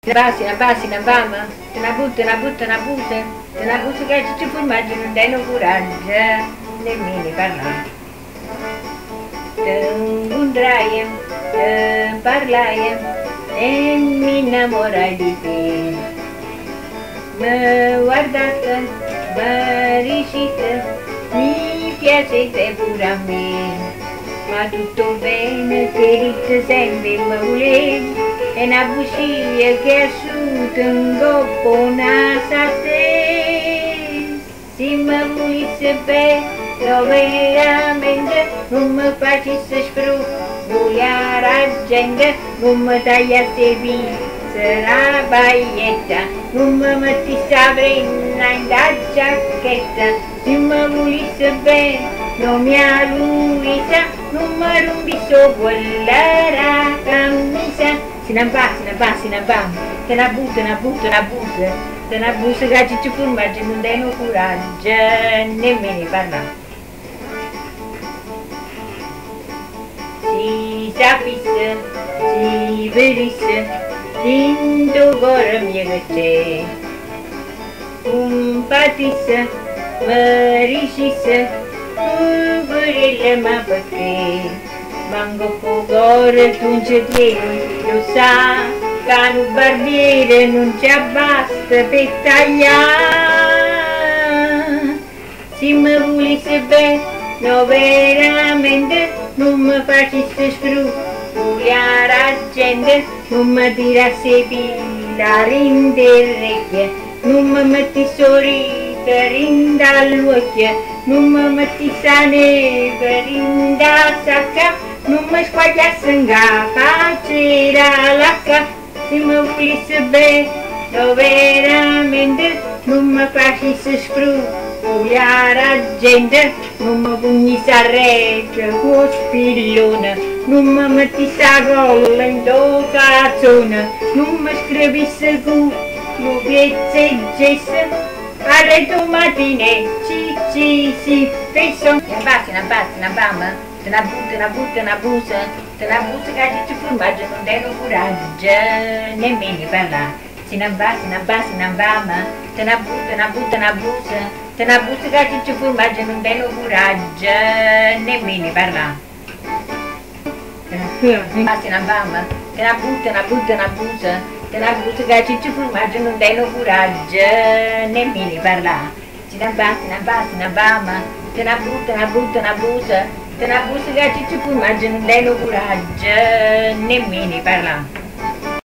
Te ne passi, ne bamba, te ne butta, te ne butta che ci formaggio non dai no coraggio, nemmeno parlare. Te incontrai, te parlai e mi innamorai di te. Mi guardate, mi riuscite, mi piacete pure a me. Ma tutto bene, che rite sempre mi volevi, e una bugia che asciutta un coppo una te. Se mi volesse bene, veramente non mi facesse sfruttare la gente, non mi tagliasse via la baglietta, non mi mettesse a prendere in la giacchetta. Se mi volesse bene, non mi ha Luisa, non mi rompisse quella camisa. Se ne va, se ne va, se ne va, te ne butta, te ne butta che ci formaggio non dai no coraggio, nemmeno parlare. Si sapesse, si vedesse, dentro cuore mio che c'è, un patisse, mi riuscisse, pure ma perché? Manco cuore tu non ci tieni, lo sa, che un barbiere non ci basta per tagliare. Se mi volesse bene, no veramente, non mi facesse sfruttare la gente, non mi tirasse pila in orecchie, non mi mettesse sorridere in dall'occhio, non mi mettesse a neve in da sacca, non mi squagliasse in faccia l'acca. Se mi volesse bene, no veramente, non mi facesse sfruttare la gente, non mi pugnisse a rete con spillone, non mi mettesse a colla in cazzone, non mi scrivesse con piazzeggiesse, a reto mattine, ci, penso. Ne bamba, te ne butta, te ne butta che ci formaggio non dai no coraggio, nemmeno parlare. Se ne va, te ne butta, te ne butta che ci formaggio non dai no coraggio, nemmeno parlare. Se ne bamba, te ne butta, te ne butta che ci formaggio non dai no coraggio, nemmeno parlare. Se ne va, te ne butta, te ne butta che ci formaggio non dai no coraggio, nemmeno parlare.